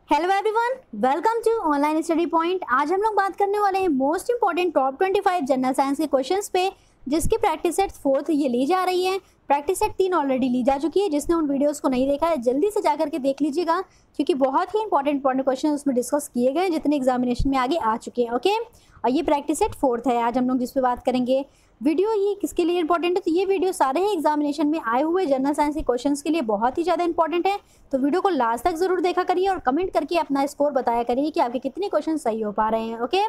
Hello everyone, welcome to online study point. आज हम लोग बात करने वाले हैं most important top 25 general science के क्वेश्चंस पे, जिसकी प्रैक्टिस सेट 4th ये ली जा रही है। प्रैक्टिस सेट 3 ऑलरेडी ली जा चुकी है। जिसने उन वीडियोस को नहीं देखा है जल्दी से जाकर के देख लीजिएगा, क्योंकि बहुत ही इंपॉर्टेंट क्वेश्चन उसमें डिस्कस किए गए हैं जितने एग्जामिनेशन में आगे आ चुके हैं। ओके, और ये प्रैक्टिस सेट 4th है आज हम लोग जिस पे बात करेंगे। वीडियो ये किसके लिए इंपॉर्टेंट है, तो ये वीडियो सारे ही एग्जामिनेशन में आए हुए जनरल साइंस के क्वेश्चंस के लिए बहुत ही ज़्यादा इंपॉर्टेंट है। तो वीडियो को लास्ट तक जरूर देखा करिए और कमेंट करके अपना स्कोर बताया करिए कि आपके कितने क्वेश्चन सही हो पा रहे हैं। ओके,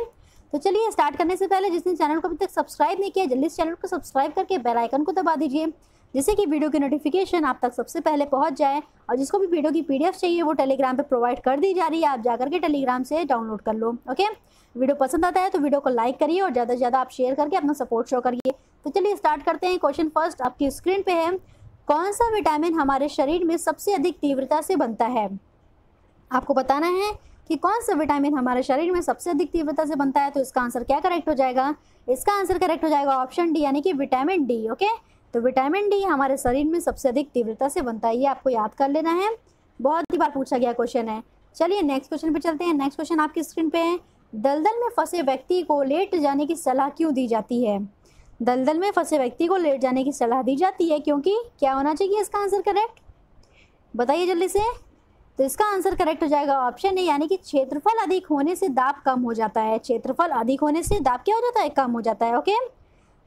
तो चलिए स्टार्ट करने से पहले जिसने चैनल को अभी तक सब्सक्राइब नहीं किया जल्दी से चैनल को सब्सक्राइब करके बेल आइकन को दबा दीजिए, जिससे कि वीडियो की नोटिफिकेशन आप तक सबसे पहले पहुंच जाए। और जिसको भी वीडियो की पीडीएफ चाहिए वो टेलीग्राम पे प्रोवाइड कर दी जा रही है, आप जाकर के टेलीग्राम से डाउनलोड कर लो। ओके, वीडियो पसंद आता है तो वीडियो को लाइक करिए और ज़्यादा से ज़्यादा आप शेयर करके अपना सपोर्ट शो करिए। तो चलिए स्टार्ट करते हैं। क्वेश्चन फर्स्ट आपकी स्क्रीन पे है, कौन सा विटामिन हमारे शरीर में सबसे अधिक तीव्रता से बनता है। आपको बताना है कि कौन सा विटामिन हमारे शरीर में सबसे अधिक तीव्रता से बनता है। तो इसका आंसर क्या करेक्ट हो जाएगा, इसका आंसर करेक्ट हो जाएगा ऑप्शन डी, यानी कि विटामिन डी। ओके, तो विटामिन डी हमारे शरीर में सबसे अधिक तीव्रता से बनता है, ये आपको याद कर लेना है। बहुत ही बार पूछा गया क्वेश्चन है। चलिए नेक्स्ट क्वेश्चन पे चलते हैं। नेक्स्ट क्वेश्चन आपकी स्क्रीन पे है, दलदल में फंसे व्यक्ति को लेट जाने की सलाह क्यों दी जाती है। दलदल में फंसे व्यक्ति को लेट जाने की सलाह दी जाती है क्योंकि क्या होना चाहिए इसका आंसर करेक्ट, बताइए जल्दी से। तो इसका आंसर करेक्ट हो जाएगा ऑप्शन ए, यानी कि क्षेत्रफल अधिक होने से दाब कम हो जाता है। क्षेत्रफल अधिक होने से दाब क्या हो जाता है, कम हो जाता है। ओके,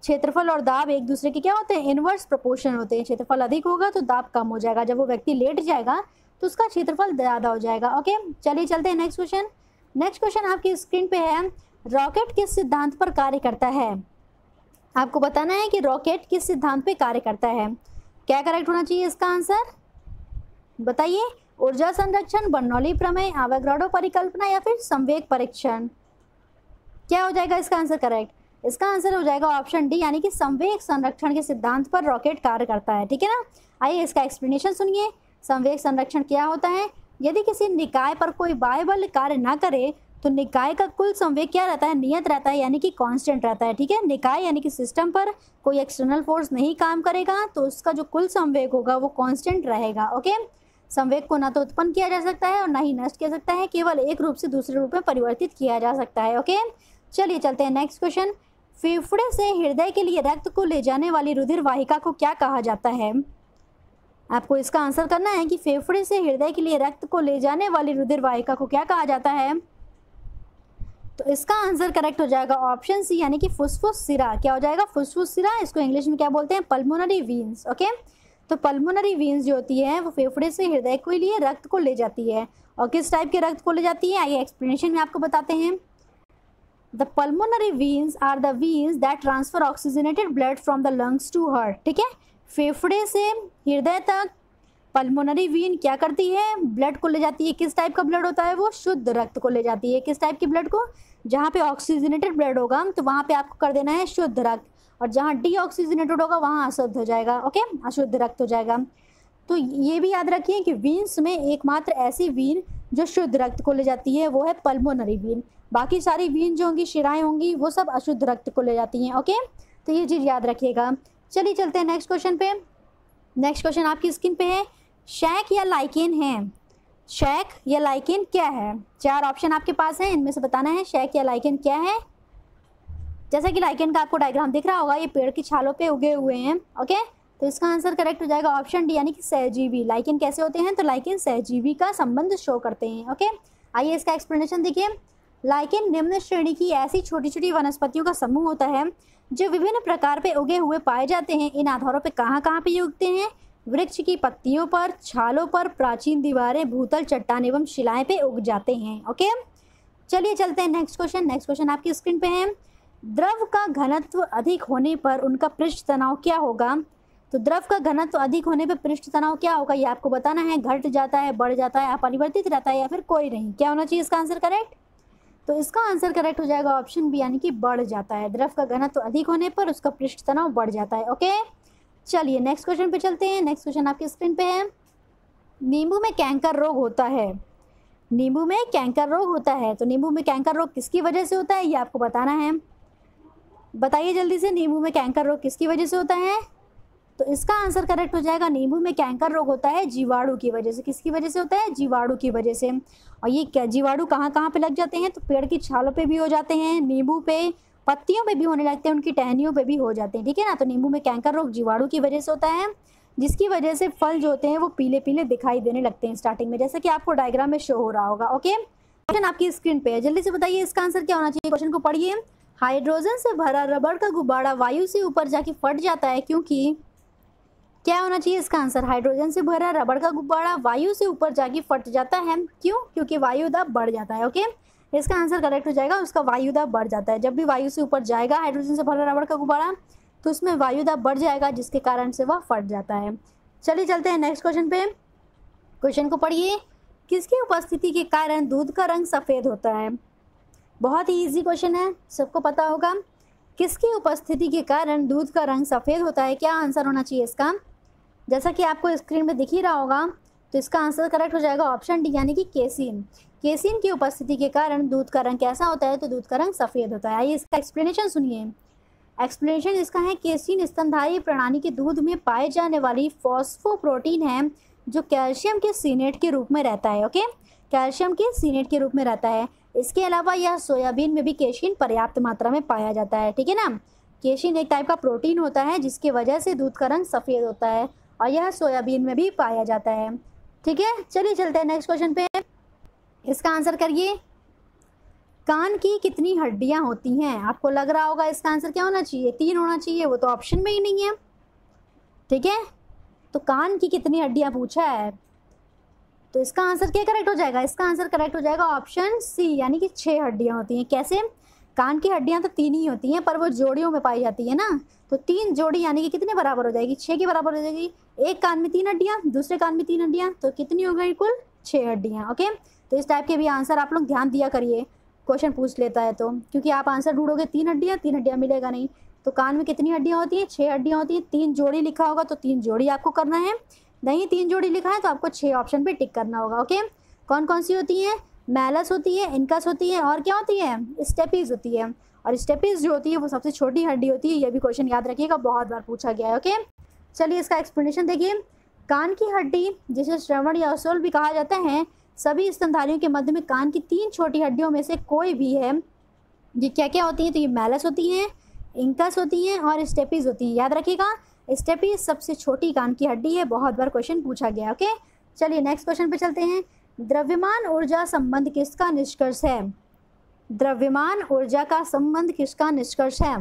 क्षेत्रफल और दाब एक दूसरे के क्या होते हैं, इनवर्स प्रोपोर्शन होते हैं। क्षेत्रफल अधिक होगा तो दाब कम हो जाएगा, जब वो व्यक्ति लेट जाएगा तो उसका क्षेत्रफल ज़्यादा हो जाएगा। ओके, चलिए चलते हैं नेक्स्ट क्वेश्चन। नेक्स्ट क्वेश्चन आपकी स्क्रीन पे है, रॉकेट किस सिद्धांत पर कार्य करता है। आपको बताना है कि रॉकेट किस सिद्धांत पे कार्य करता है। क्या करेक्ट होना चाहिए इसका आंसर, बताइए। ऊर्जा संरक्षण, बर्नौली प्रमेय, आवागैड्रो परिकल्पना या फिर संवेग परीक्षण। क्या हो जाएगा इसका आंसर करेक्ट, इसका आंसर हो जाएगा ऑप्शन डी, यानी कि संवेग संरक्षण के सिद्धांत पर रॉकेट कार्य करता है। ठीक है ना, आइए इसका एक्सप्लेनेशन सुनिए। संवेग संरक्षण क्या होता है, यदि किसी निकाय पर कोई बाह्य बल कार्य ना करे तो निकाय का कुल संवेग क्या रहता है, नियत रहता है, यानी कि कांस्टेंट रहता है। ठीक है, निकाय यानी कि सिस्टम पर कोई एक्सटर्नल फोर्स नहीं काम करेगा तो उसका जो कुल संवेग होगा वो कांस्टेंट रहेगा। ओके, संवेग को ना तो उत्पन्न किया जा सकता है और ना ही नष्ट किया सकता है, केवल एक रूप से दूसरे रूप में परिवर्तित किया जा सकता है। ओके, चलिए चलते हैं नेक्स्ट क्वेश्चन। फेफड़े से हृदय के लिए रक्त को ले जाने वाली रुधिर वाहिका को क्या कहा जाता है। आपको इसका आंसर करना है कि फेफड़े से हृदय के लिए रक्त को ले जाने वाली रुधिर वाहिका को क्या कहा जाता है। तो इसका आंसर करेक्ट हो जाएगा ऑप्शन सी, यानी कि फुसफुस सिरा। क्या हो जाएगा, फुसफुस सिरा। इसको इंग्लिश में क्या बोलते हैं, पल्मोनरी वीन्स। ओके, तो पल्मोनरी वीन्स जो होती है वो फेफड़े से हृदय के लिए रक्त को ले जाती है। और किस टाइप के रक्त को ले जाती है, आइए एक्सप्लेनेशन में आपको बताते हैं। The pulmonary veins are the veins that transfer oxygenated blood from the lungs to heart. ठीक है, फेफड़े से हृदय तक पल्मोनरी वीन क्या करती है, ब्लड को ले जाती है। किस टाइप का ब्लड होता है, वो शुद्ध रक्त को ले जाती है। किस टाइप के ब्लड को, जहाँ पे ऑक्सीजनेटेड ब्लड होगा तो वहाँ पे आपको कर देना है शुद्ध रक्त, और जहाँ डीऑक्सीजनेटेड होगा वहाँ अशुद्ध हो जाएगा। ओके, अशुद्ध रक्त हो जाएगा। तो ये भी याद रखिए कि वीन्स में एकमात्र ऐसी वीन जो शुद्ध रक्त को ले जाती है वो है पल्मोनरी वीन। बाकी सारी वीन जो होंगी, शिराएँ होंगी, वो सब अशुद्ध रक्त को ले जाती हैं। ओके, तो ये चीज़ याद रखिएगा। चलिए चलते हैं नेक्स्ट क्वेश्चन पे। नेक्स्ट क्वेश्चन आपकी स्क्रीन पे है, शैक या लाइकेन है। शैक या लाइकेन क्या है, 4 ऑप्शन आपके पास हैं, इनमें से बताना है शैक या लाइकेन क्या है। जैसा कि लाइकेन का आपको डायग्राम दिख रहा होगा, ये पेड़ की छालों पे उगे हुए हैं। ओके, तो इसका आंसर करेक्ट हो जाएगा ऑप्शन डी, यानी कि सहजीवी। लाइकेन कैसे होते हैं, तो लाइकेन सहजीवी का संबंध शो करते हैं। ओके, आइए इसका एक्सप्लेनेशन देखिए। लाइकेन निम्न श्रेणी की ऐसी छोटी छोटी वनस्पतियों का समूह होता है जो विभिन्न प्रकार पे उगे हुए पाए जाते हैं। इन आधारों पे कहाँ कहाँ पे ये उगते हैं, वृक्ष की पत्तियों पर, छालों पर, प्राचीन दीवारें, भूतल, चट्टान एवं शिलाएं पे उग जाते हैं। ओके, चलिए चलते हैं नेक्स्ट क्वेश्चन। नेक्स्ट क्वेश्चन आपकी स्क्रीन पे है, द्रव का घनत्व अधिक होने पर उनका पृष्ठ तनाव क्या होगा। तो द्रव का घनत्व अधिक होने पर पृष्ठ तनाव क्या होगा, ये आपको बताना है। घट जाता है, बढ़ जाता है, अपरिवर्तित रहता है या फिर कोई नहीं। क्या होना चाहिए इसका आंसर करेक्ट, तो इसका आंसर करेक्ट हो जाएगा ऑप्शन बी, यानी कि बढ़ जाता है। द्रव का घनत्व अधिक होने पर उसका पृष्ठ तनाव बढ़ जाता है। ओके, चलिए नेक्स्ट क्वेश्चन पे चलते हैं। नेक्स्ट क्वेश्चन आपकी स्क्रीन पे है, नींबू में कैंकर रोग होता है। नींबू में कैंकर रोग होता है, तो नींबू में कैंकर रोग किसकी वजह से होता है, ये आपको बताना है। बताइए जल्दी से, नींबू में कैंकर रोग किसकी वजह से होता है। तो इसका आंसर करेक्ट हो जाएगा नींबू में कैंकर रोग होता है जीवाणु की वजह से। किसकी वजह से होता है? जीवाणु की वजह से। और ये क्या जीवाणु कहाँ कहाँ पे लग जाते हैं? तो पेड़ की छालों पे भी हो जाते हैं, नींबू पे, पत्तियों पे भी होने लगते हैं, उनकी टहनियों पे भी हो जाते हैं, ठीक है ना। तो नींबू में कैंकर रोग जीवाणु की वजह से होता है, जिसकी वजह से फल जो होते हैं वो पीले पीले दिखाई देने लगते हैं स्टार्टिंग में, जैसे कि आपको डायग्राम में शो हो रहा होगा। ओके, क्वेश्चन आपकी स्क्रीन पे है, जल्दी से बताइए इसका आंसर क्या होना चाहिए। क्वेश्चन को पढ़िए। हाइड्रोजन से भरा रबड़ का गुब्बारा वायु से ऊपर जाके फट जाता है क्योंकि, क्या होना चाहिए इसका आंसर? हाइड्रोजन से भरा रबड़ का गुब्बारा वायु से ऊपर जाके फट जाता है, क्यों? क्योंकि वायु दाब बढ़ जाता है। ओके, इसका आंसर करेक्ट हो जाएगा, उसका वायु दाब बढ़ जाता है। जब भी वायु से ऊपर जाएगा हाइड्रोजन से भरा रबड़ का गुब्बारा तो उसमें वायु दाब बढ़ जाएगा, जिसके कारण से वह फट जाता है। चलिए चलते हैं नेक्स्ट क्वेश्चन पे। क्वेश्चन को पढ़िए। किसकी उपस्थिति के कारण दूध का रंग सफ़ेद होता है? बहुत ही इजी क्वेश्चन है, सबको पता होगा। किसकी उपस्थिति के कारण दूध का रंग सफ़ेद होता है? क्या आंसर होना चाहिए इसका? जैसा कि आपको स्क्रीन में दिख ही रहा होगा, तो इसका आंसर करेक्ट हो जाएगा ऑप्शन डी, यानी कि केसिन। केसिन की उपस्थिति के कारण दूध का रंग कैसा होता है? तो दूध का रंग सफ़ेद होता है। आइए इसका एक्सप्लेनेशन सुनिए। एक्सप्लेनेशन इसका है, केसिन स्तनधारी प्राणी के दूध में पाए जाने वाली फॉस्फोप्रोटीन है जो कैल्शियम के सीनेट के रूप में रहता है। ओके, कैल्शियम के सीनेट के रूप में रहता है। इसके अलावा यह सोयाबीन में भी केसिन पर्याप्त मात्रा में पाया जाता है, ठीक है ना। केसिन एक टाइप का प्रोटीन होता है जिसकी वजह से दूध का रंग सफ़ेद होता है, और यह सोयाबीन में भी पाया जाता है, ठीक है। चलिए चलते हैं नेक्स्ट क्वेश्चन पे। इसका आंसर करिए। कान की कितनी हड्डियां होती हैं? आपको लग रहा होगा इसका आंसर क्या होना चाहिए? 3 होना चाहिए, वो तो ऑप्शन में ही नहीं है, ठीक है। तो कान की कितनी हड्डियां पूछा है, तो इसका आंसर क्या करेक्ट हो जाएगा? इसका आंसर करेक्ट हो जाएगा ऑप्शन सी, यानी कि 6 हड्डियां होती हैं। कैसे? कान की हड्डियां तो 3 ही होती हैं, पर वो जोड़ियों में पाई जाती है ना, तो 3 जोड़ी यानी कि कितने बराबर हो जाएगी? 6 के बराबर हो जाएगी। एक कान में 3 हड्डियां, दूसरे कान में 3 हड्डियां, तो कितनी हो गई? कुल 6 हड्डियां। ओके, तो इस टाइप के भी आंसर आप लोग ध्यान दिया करिए, क्वेश्चन पूछ लेता है तो, क्योंकि आप आंसर ढूंढोगे 3 हड्डियां मिलेगा नहीं। तो कान में कितनी हड्डियां होती हैं? 6 हड्डियां होती हैं। 3 जोड़ी लिखा होगा तो 3 जोड़ी आपको करना है, नहीं 3 जोड़ी लिखा है तो आपको 6 ऑप्शन पे टिक करना होगा। ओके, कौन कौन सी होती हैं? मैलस होती है, इनकस होती है, और क्या होती है? स्टेपीज होती है। और स्टेपीज जो होती है वो सबसे छोटी हड्डी होती है। ये भी क्वेश्चन याद रखिएगा, बहुत बार पूछा गया है। ओके, चलिए इसका एक्सप्लेनेशन देखिए। कान की हड्डी, जिसे श्रवण या सोल भी कहा जाता है, सभी स्तनधारियों के मध्य में कान की 3 छोटी हड्डियों में से कोई भी है। ये क्या क्या होती हैं? तो ये मैलस होती हैं, इंकस होती हैं, और स्टेपीज होती हैं। याद रखिएगा, स्टेपीज सबसे छोटी कान की हड्डी है, बहुत बार क्वेश्चन पूछा गया। ओके, चलिए नेक्स्ट क्वेश्चन पे चलते हैं। द्रव्यमान ऊर्जा संबंध किसका निष्कर्ष है? द्रव्यमान ऊर्जा का संबंध किसका निष्कर्ष है?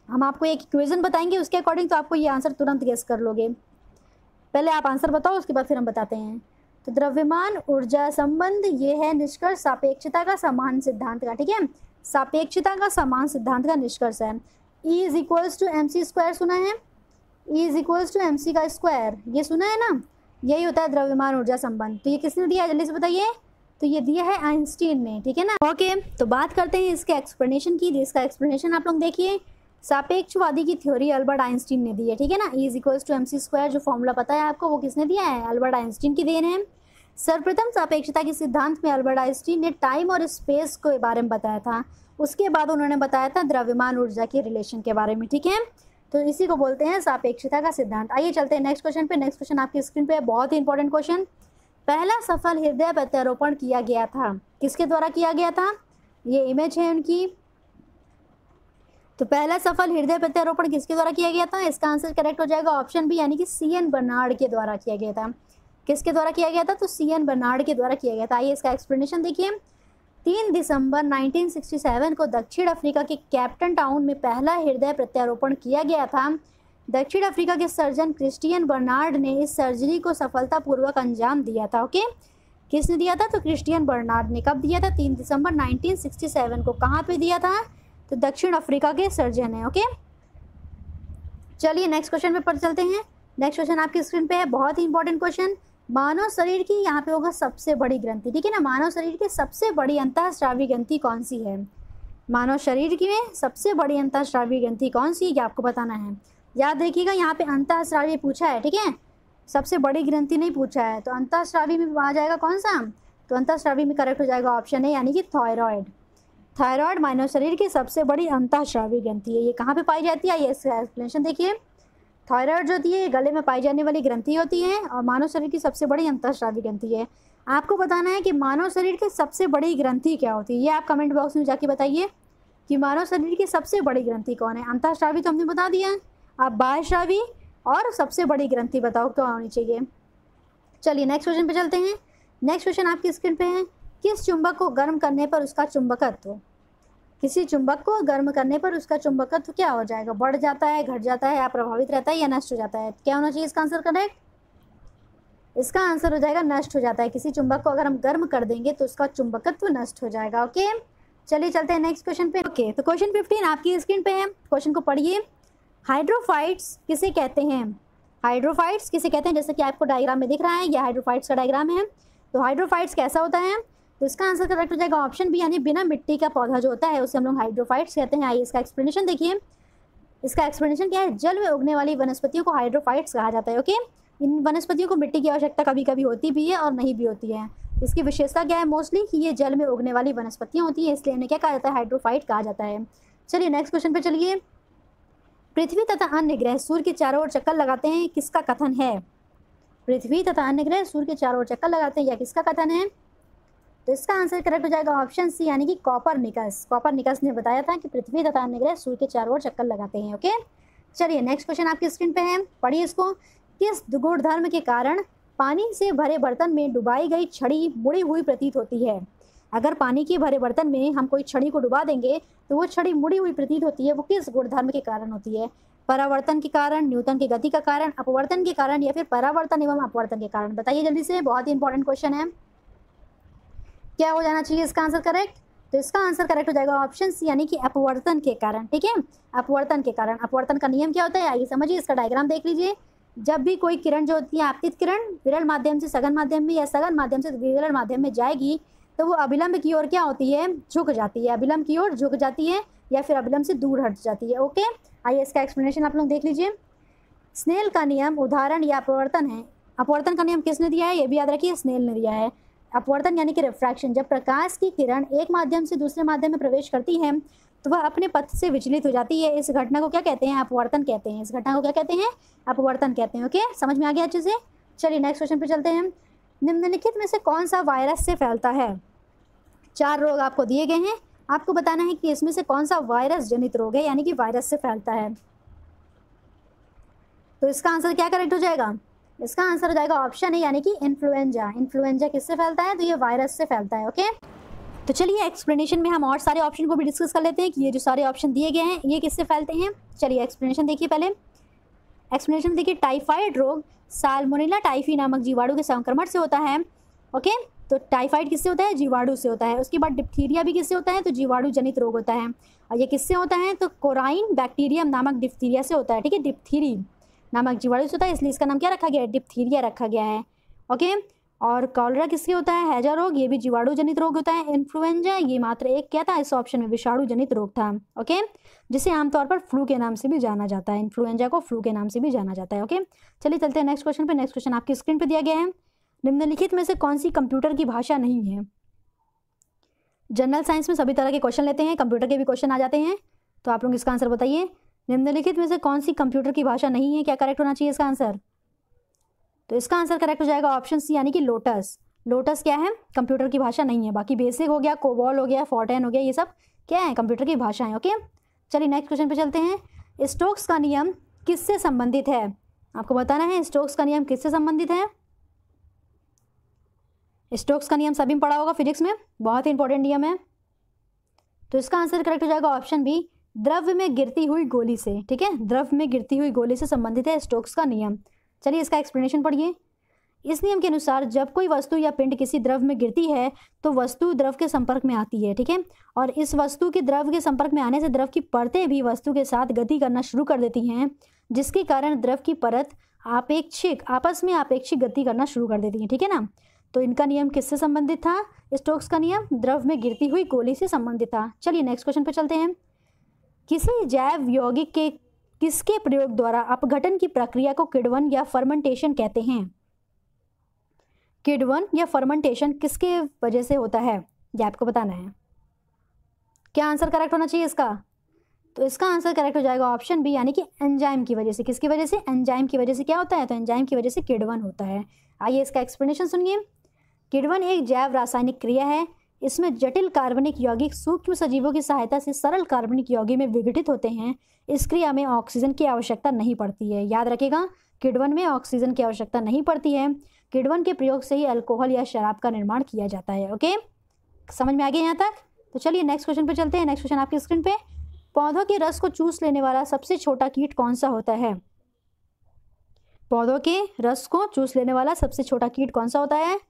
हम आपको एक इक्वेशन बताएंगे, उसके अकॉर्डिंग तो आपको ये आंसर तुरंत गेस कर लोगे। पहले आप आंसर बताओ, उसके बाद फिर हम बताते हैं। तो द्रव्यमान ऊर्जा संबंध ये है निष्कर्ष सापेक्षता का समान सिद्धांत का, ठीक है। सापेक्षता का समान सिद्धांत का निष्कर्ष है। E is equals to m c square, सुना है? E is equals to m c का स्क्वायर, ये सुना है ना? यही होता है द्रव्यमान ऊर्जा संबंध। तो ये किसने दिया है, जल्दी से बताइए। तो ये दिया है आइंस्टीन ने, ठीक है ना। ओके, तो बात करते हैं इसके एक्सप्लेनेशन की। इसका एक्सप्लेनेशन आप लोग देखिए। सापेक्षवादी की थ्योरी अल्बर्ट आइंस्टीन ने दी है, ठीक है ना। E is equals to m c square, जो फॉर्मूला पता है आपको, वो किसने दिया है? अल्बर्ट आइंस्टीन की देन है। सर्वप्रथम सापेक्षता के सिद्धांत में अल्बर्ट आइंस्टीन ने टाइम और स्पेस के बारे में बताया था। उसके बाद उन्होंने बताया था द्रव्यमान ऊर्जा के रिलेशन के बारे में, ठीक है। तो इसी को बोलते हैं सापेक्षता का सिद्धांत। आइए चलते हैं नेक्स्ट क्वेश्चन पे। नेक्स्ट क्वेश्चन आपकी स्क्रीन पे है, बहुत ही इंपॉर्टेंट क्वेश्चन। पहला सफल हृदय प्रत्यारोपण किया गया था, किसके द्वारा किया गया था? ये इमेज है उनकी। तो पहला सफल हृदय प्रत्यारोपण किसके द्वारा किया गया था? इसका आंसर करेक्ट हो जाएगा ऑप्शन बी, यानी कि CN बर्नार्ड के द्वारा किया गया था। किसके द्वारा किया गया था? तो CN बर्नार्ड के द्वारा किया गया था। आइए इसका एक्सप्लेनेशन देखिए। 3 दिसंबर 1967 को दक्षिण अफ्रीका के कैप्टन टाउन में पहला हृदय प्रत्यारोपण किया गया था। दक्षिण अफ्रीका के सर्जन क्रिस्टियन बर्नार्ड ने इस सर्जरी को सफलतापूर्वक अंजाम दिया था। ओके, किसने दिया था? तो क्रिस्टियन बर्नार्ड ने। कब दिया था? 3 दिसंबर 1967 को। कहाँ पे दिया था? तो दक्षिण अफ्रीका के सर्जन है। ओके, चलिए नेक्स्ट क्वेश्चन पे पढ़ चलते हैं। नेक्स्ट क्वेश्चन आपकी स्क्रीन पे है, बहुत ही इंपॉर्टेंट क्वेश्चन। मानव शरीर की यहाँ पे होगा सबसे बड़ी ग्रंथि, ठीक है ना। मानव शरीर की सबसे बड़ी अंतःस्रावी ग्रंथि कौन सी है? मानव शरीर की में सबसे बड़ी अंतःस्रावी ग्रंथि कौन सी है, ये आपको बताना है। याद रखिएगा, यहाँ पे अंतःस्रावी पूछा है, ठीक है, सबसे बड़ी ग्रंथि नहीं पूछा है। तो अंतःस्रावी में आ जाएगा कौन सा? तो अंतःस्रावी में करेक्ट हो जाएगा ऑप्शन है, यानी कि थायराइड। थायराइड मानव शरीर की सबसे बड़ी अंतःस्रावी ग्रंथि है। ये कहाँ पे पाई जाती है? ये इसका एक्सप्लेनेशन देखिए। थायराइड जो होती है गले में पाई जाने वाली ग्रंथि होती है और मानव शरीर की सबसे बड़ी अंतःस्रावी ग्रंथि है। आपको बताना है कि मानव शरीर की सबसे बड़ी ग्रंथि क्या होती है। ये आप कमेंट बॉक्स में जाके बताइए कि मानव शरीर की सबसे बड़ी ग्रंथि कौन है। अंतःस्रावी तो हमने बता दिया, आप बाह्यस्रावी और सबसे बड़ी ग्रंथि बताओ तो होनी चाहिए। चलिए नेक्स्ट क्वेश्चन पे चलते हैं। नेक्स्ट क्वेश्चन आपकी स्क्रीन पे है, किस चुंबक को गर्म करने पर उसका चुंबकत्व, किसी चुंबक को गर्म करने पर उसका चुंबकत्व क्या हो जाएगा, बढ़ जाता है, घट जाता है, या प्रभावित रहता है, या नष्ट हो जाता है। क्या होना चाहिए इसका आंसर करेक्ट? इसका आंसर हो जाएगा नष्ट हो जाता है। किसी चुंबक को अगर हम गर्म कर देंगे तो उसका चुंबकत्व नष्ट हो जाएगा। ओके चलिए चलते हैं नेक्स्ट क्वेश्चन पे। ओके तो क्वेश्चन 15 आपकी स्क्रीन पे है, क्वेश्चन को पढ़िए। हाइड्रोफाइट्स किसे कहते हैं? हाइड्रोफाइट्स किसे कहते हैं? जैसे कि आपको डायग्राम में दिख रहा है, यह हाइड्रोफाइट्स का डायग्राम है। तो हाइड्रोफाइट्स कैसा होता है? तो इसका आंसर करेक्ट हो जाएगा ऑप्शन बी, यानी बिना मिट्टी का पौधा जो होता है उसे हम लोग हाइड्रोफाइट्स कहते हैं। आइए इसका एक्सप्लेनेशन देखिए। इसका एक्सप्लेनेशन क्या है? जल में उगने वाली वनस्पतियों को हाइड्रोफाइट्स कहा जाता है। ओके इन वनस्पतियों को मिट्टी की आवश्यकता कभी कभी होती भी है और नहीं भी होती है। इसकी विशेषता क्या है? मोस्टली कि ये जल में उगने वाली वनस्पतियाँ होती हैं, इसलिए इन्हें क्या कहा जाता है? हाइड्रोफाइट कहा जाता है। चलिए नेक्स्ट क्वेश्चन पे चलिए। पृथ्वी तथा अन्य ग्रह सूर्य के चारों ओर चक्कर लगाते हैं, किसका कथन है? पृथ्वी तथा अन्य ग्रह सूर्य के चारों ओर चक्कर लगाते हैं, यह किसका कथन है? तो इसका आंसर करेक्ट हो जाएगा ऑप्शन सी, यानी कि कॉपरनिकस। कॉपरनिकस ने बताया था कि पृथ्वी तथा अन्य ग्रह सूर्य के चारों ओर चक्कर लगाते हैं। ओके चलिए नेक्स्ट क्वेश्चन आपकी स्क्रीन पे है, पढ़िए इसको। किस गुणधर्म के कारण पानी से भरे बर्तन में डुबाई गई छड़ी मुड़ी हुई प्रतीत होती है? अगर पानी के भरे बर्तन में हम कोई छड़ी को डुबा देंगे तो वो छड़ी मुड़ी हुई प्रतीत होती है, वो किस गुणधर्म के कारण होती है? परावर्तन के कारण, न्यूटन की गति का कारण, अपवर्तन के कारण, या फिर परावर्तन एवं अपवर्तन के कारण? बताइए जल्दी से, बहुत ही इंपॉर्टेंट क्वेश्चन है। क्या हो जाना चाहिए इसका आंसर करेक्ट? तो इसका आंसर करेक्ट हो जाएगा ऑप्शन सी, यानी कि अपवर्तन के कारण। ठीक है अपवर्तन के कारण। अपवर्तन का नियम क्या होता है आइए समझिए, इसका डायग्राम देख लीजिए। जब भी कोई किरण जो होती है, आपतित किरण विरल माध्यम से सघन माध्यम में या सघन माध्यम से विरल माध्यम में जाएगी तो वो अभिलंब की ओर क्या होती है? झुक जाती है। अभिलंब की ओर झुक जाती है या फिर अभिलंब से दूर हट जाती है। ओके आइए इसका एक्सप्लेनेशन आप लोग देख लीजिए। स्नेल का नियम उदाहरण या अपवर्तन है। अपवर्तन का नियम किसने दिया है? ये भी याद रखिए, स्नेल ने दिया है। अपवर्तन यानी कि रिफ्रैक्शन, जब प्रकाश की किरण एक माध्यम से दूसरे माध्यम में प्रवेश करती है तो वह अपने पथ से विचलित हो जाती है। इस घटना को क्या कहते हैं? अपवर्तन कहते हैं। इस घटना को क्या कहते हैं? अपवर्तन कहते हैं। ओके समझ में आ गया अच्छे से? चलिए नेक्स्ट क्वेश्चन पे चलते हैं। निम्नलिखित में से कौन सा वायरस से फैलता है? 4 रोग आपको दिए गए हैं, आपको बताना है कि इसमें से कौन सा वायरस जनित रोग है, यानी कि वायरस से फैलता है। तो इसका आंसर क्या करेक्ट हो जाएगा? इसका आंसर हो जाएगा ऑप्शन है, यानी कि इन्फ्लुएंजा। इन्फ्लुएंजा किससे फैलता है? तो ये वायरस से फैलता है। ओके तो चलिए एक्सप्लेनेशन में हम और सारे ऑप्शन को भी डिस्कस कर लेते हैं कि ये जो सारे ऑप्शन दिए गए हैं ये किससे फैलते हैं। चलिए एक्सप्लेनेशन देखिए। पहले एक्सप्लेनेशन देखिए। टाइफाइड रोग साल्मोनेला टाइफी नामक जीवाणु के संक्रमण से होता है। ओके तो टाइफाइड किससे होता है? जीवाणु से होता है। उसके बाद डिप्थीरिया भी किससे होता है? तो जीवाणु जनित रोग होता है। और ये किससे होता है? तो कोराइन बैक्टीरियम नामक डिप्थीरिया से होता है। ठीक है डिप्थीरी नामक जीवाणु से होता है, इसलिए इसका नाम क्या रखा गया है? डिप्थीरिया रखा गया है। ओके और कॉलरा किससे होता है? हैजा रोग, ये भी जीवाणु जनित रोग होता है। इन्फ्लुएंजा ये मात्र एक क्या था इस ऑप्शन में? विषाणु जनित रोग था। ओके जिसे आमतौर पर फ्लू के नाम से भी जाना जाता है। इन्फ्लुएंजा को फ्लू के नाम से भी जाना जाता है। ओके चलिए चलते हैं नेक्स्ट क्वेश्चन पे। नेक्स्ट क्वेश्चन आपकी स्क्रीन पे दिया गया है। निम्नलिखित में से कौन सी कंप्यूटर की भाषा नहीं है? जनरल साइंस में सभी तरह के क्वेश्चन लेते हैं, कंप्यूटर के भी क्वेश्चन आ जाते हैं, तो आप लोग इसका आंसर बताइए। निम्नलिखित में से कौन सी कंप्यूटर की भाषा नहीं है? क्या करेक्ट होना चाहिए इसका आंसर? तो इसका आंसर करेक्ट हो जाएगा ऑप्शन सी, यानी कि लोटस। लोटस क्या है? कंप्यूटर की भाषा नहीं है। बाकी बेसिक हो गया, कोबॉल हो गया, फोर्टेन हो गया, ये सब क्या है? कंप्यूटर की भाषा है। ओके चलिए नेक्स्ट क्वेश्चन पे चलते हैं। स्टोक्स का नियम किससे संबंधित है? आपको बताना है स्टोक्स का नियम किससे संबंधित है। स्टोक्स का नियम सभी में पढ़ा होगा फिजिक्स में, बहुत ही इंपॉर्टेंट नियम है। तो इसका आंसर करेक्ट हो जाएगा ऑप्शन बी, द्रव्य में गिरती हुई गोली से। ठीक है द्रव्य में गिरती हुई गोली से संबंधित है स्टोक्स का नियम। चलिए इसका एक्सप्लेनेशन पढ़िए। इस नियम के अनुसार जब कोई वस्तु या पिंड किसी द्रव्य में गिरती है तो वस्तु द्रव के संपर्क में आती है। ठीक है और इस वस्तु के द्रव के संपर्क में आने से द्रव की परतें भी वस्तु के साथ गति करना शुरू कर देती हैं, जिसके कारण द्रव की परत आपस में आपेक्षिक गति करना शुरू कर देती हैं। ठीक है ना, तो इनका नियम किससे संबंधित था? स्टोक्स का नियम द्रव में गिरती हुई गोली से संबंधित था। चलिए नेक्स्ट क्वेश्चन पर चलते हैं। किसी जैव यौगिक के किसके प्रयोग द्वारा अपघटन की प्रक्रिया को किण्वन या फर्मेंटेशन कहते हैं? किण्वन या फर्मेंटेशन किसके वजह से होता है, ये आपको बताना है। क्या आंसर करेक्ट होना चाहिए इसका? तो इसका आंसर करेक्ट हो जाएगा ऑप्शन बी, यानी कि एंजाइम की वजह से। किसकी वजह से? एंजाइम की वजह से क्या होता है? तो एंजाइम की वजह से किण्वन होता है। आइए इसका एक्सप्लेनेशन सुनिए। किण्वन एक जैव रासायनिक क्रिया है। इसमें जटिल कार्बनिक यौगिक सूक्ष्म सजीवों की सहायता से सरल कार्बनिक यौगिक में विघटित होते हैं। इस क्रिया में ऑक्सीजन की आवश्यकता नहीं पड़ती है। याद रखिएगा, किण्वन में ऑक्सीजन की आवश्यकता नहीं पड़ती है। किण्वन के प्रयोग से ही अल्कोहल या शराब का निर्माण किया जाता है। ओके, समझ में आ गया यहाँ तक? तो चलिए नेक्स्ट क्वेश्चन पे चलते हैं। नेक्स्ट क्वेश्चन आपकी स्क्रीन पे। पौधों के रस को चूस लेने वाला सबसे छोटा कीट कौन सा होता है? पौधों के रस को चूस लेने वाला सबसे छोटा कीट कौन सा होता है?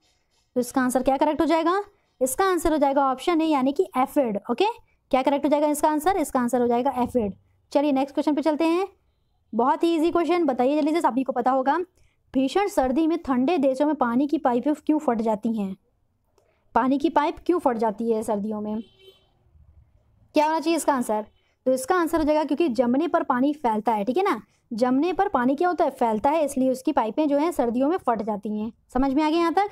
तो इसका आंसर क्या करेक्ट हो जाएगा? इसका आंसर हो जाएगा ऑप्शन ए, यानी कि एफिड। ओके, क्या करेक्ट हो जाएगा इसका आंसर? इसका आंसर हो जाएगा एफिड। चलिए नेक्स्ट क्वेश्चन पे चलते हैं। बहुत ही इजी क्वेश्चन, बताइए जल्दी से, सभी को पता होगा। भीषण सर्दी में ठंडे देशों में पानी की पाइपें क्यों फट जाती हैं? पानी की पाइप क्यों फट जाती है सर्दियों में? क्या होना चाहिए इसका आंसर? तो इसका आंसर हो जाएगा क्योंकि जमने पर पानी फैलता है। ठीक है ना, जमने पर पानी क्या होता है? फैलता है, इसलिए उसकी पाइपें जो हैं सर्दियों में फट जाती हैं। समझ में आ गया यहाँ तक?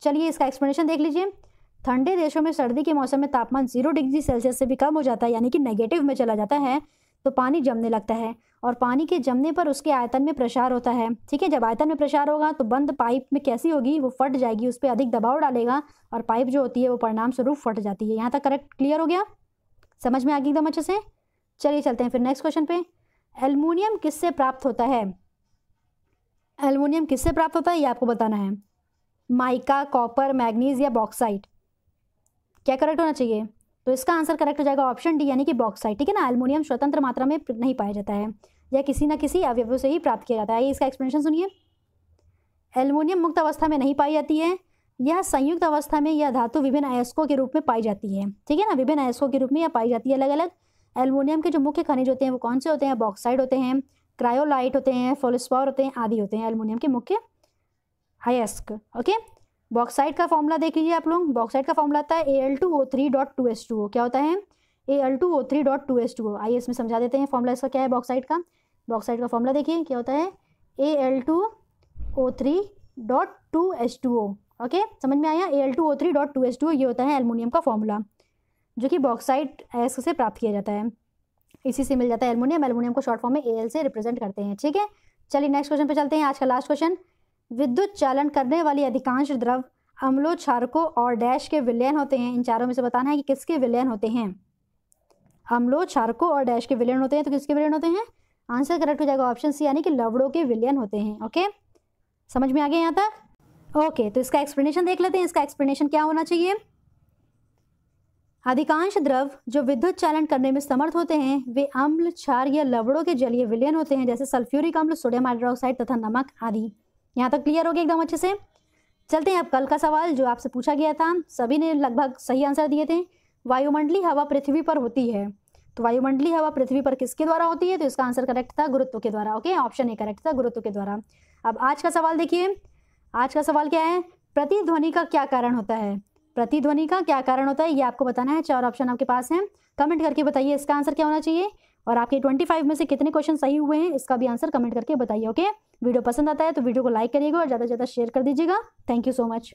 चलिए इसका एक्सप्लेनेशन देख लीजिए। ठंडे देशों में सर्दी के मौसम में तापमान 0 डिग्री सेल्सियस से भी कम हो जाता है, यानी कि नेगेटिव में चला जाता है, तो पानी जमने लगता है। और पानी के जमने पर उसके आयतन में प्रसार होता है। ठीक है, जब आयतन में प्रसार होगा तो बंद पाइप में कैसी होगी? वो फट जाएगी, उस पर अधिक दबाव डालेगा और पाइप जो होती है वो परिणाम स्वरूप फट जाती है। यहाँ तक करेक्ट क्लियर हो गया? समझ में आ गई एकदम अच्छे से? चलिए चलते हैं फिर नेक्स्ट क्वेश्चन पे। एल्युमिनियम किससे प्राप्त होता है? एल्युमिनियम किससे प्राप्त होता है ये आपको बताना है। माइका, कॉपर, मैग्नीज या बॉक्साइट? क्या करेक्ट होना चाहिए? तो इसका आंसर करेक्ट हो जाएगा ऑप्शन डी, यानी कि बॉक्साइट। ठीक है ना, एल्युमिनियम स्वतंत्र मात्रा में नहीं पाया जाता है, यह किसी न किसी अवयवों से ही प्राप्त किया जाता है। इसका एक्सप्लेनेशन सुनिए। एल्युमिनियम मुक्त अवस्था में नहीं पाई जाती है, यह संयुक्त अवस्था में यह धातु विभिन्न अयस्कों के रूप में पाई जाती है। ठीक है ना, विभिन्न अयस्कों के रूप में यह पाई जाती है अलग अलग। एल्युमिनियम के जो मुख्य खनिज होते हैं वो कौन से होते हैं? बॉक्साइट होते हैं, क्रायोलाइट होते हैं, फेल्डस्पार होते हैं, आदि होते हैं एल्युमिनियम के मुख्य अयस्क। ओके, बॉक्साइट का फॉर्मूला देख लीजिए आप लोग। बॉक्साइट का फॉर्मूला आता है Al2O3.2H2O। क्या होता है? Al2O3.2H2O। आइए इसमें समझा देते हैं फॉर्मूला इसका क्या है बॉक्साइट का। बॉक्साइट का फॉर्मूला देखिए क्या होता है, Al2O3.2H2O। ओके, समझ में आया? Al2O3.2H2O ये होता है एल्युमिनियम का फॉर्मूला, जो कि बॉक्साइट अयस्क से प्राप्त किया जाता है। इसी से मिल जाता है एल्युमिनियम। एल्युमिनियम को शॉर्ट फॉर्म में Al से रिप्रेजेंट करते हैं। ठीक है, चलिए नेक्स्ट क्वेश्चन पे चलते हैं। आज का लास्ट क्वेश्चन। विद्युत चालन करने वाली अधिकांश द्रव अम्लों, क्षारकों और डैश के विलयन होते हैं। इन चारों में से बताना है कि किसके विलयन होते हैं। अम्लों, क्षारकों और डैश के विलयन होते हैं, तो किसके विलयन होते हैं? आंसर करेक्ट हो जाएगा ऑप्शन सी, यानी कि लवणों के विलयन होते हैं। ओके, समझ में आ गया यहाँ तक? ओके, तो इसका एक्सप्लेनेशन देख लेते हैं। इसका एक्सप्लेनेशन क्या होना चाहिए? अधिकांश द्रव जो विद्युत चालन करने में समर्थ होते हैं वे अम्ल, क्षार या लवणों के जलीय विलयन होते हैं, जैसे सल्फ्यूरिक अम्ल, सोडियम हाइड्रोक्साइड तथा नमक आदि। यहाँ तक क्लियर हो गया एकदम अच्छे से? चलते हैं अब कल का सवाल जो आपसे पूछा गया था, सभी ने लगभग सही आंसर दिए थे। वायुमंडलीय हवा पृथ्वी पर होती है, तो वायुमंडलीय हवा पृथ्वी पर किसके द्वारा होती है? तो इसका आंसर करेक्ट था गुरुत्व के द्वारा। ओके, ऑप्शन ए करेक्ट था, गुरुत्व के द्वारा। अब आज का सवाल देखिए। आज का सवाल क्या है? प्रतिध्वनि का क्या कारण होता है? प्रतिध्वनि का क्या कारण होता है ये आपको बताना है। 4 ऑप्शन आपके पास हैं, कमेंट करके बताइए इसका आंसर क्या होना चाहिए। और आपके 25 में से कितने क्वेश्चन सही हुए हैं इसका भी आंसर कमेंट करके बताइए। ओके, वीडियो पसंद आता है तो वीडियो को लाइक करिएगा और ज़्यादा से ज़्यादा शेयर कर दीजिएगा। Thank you so much.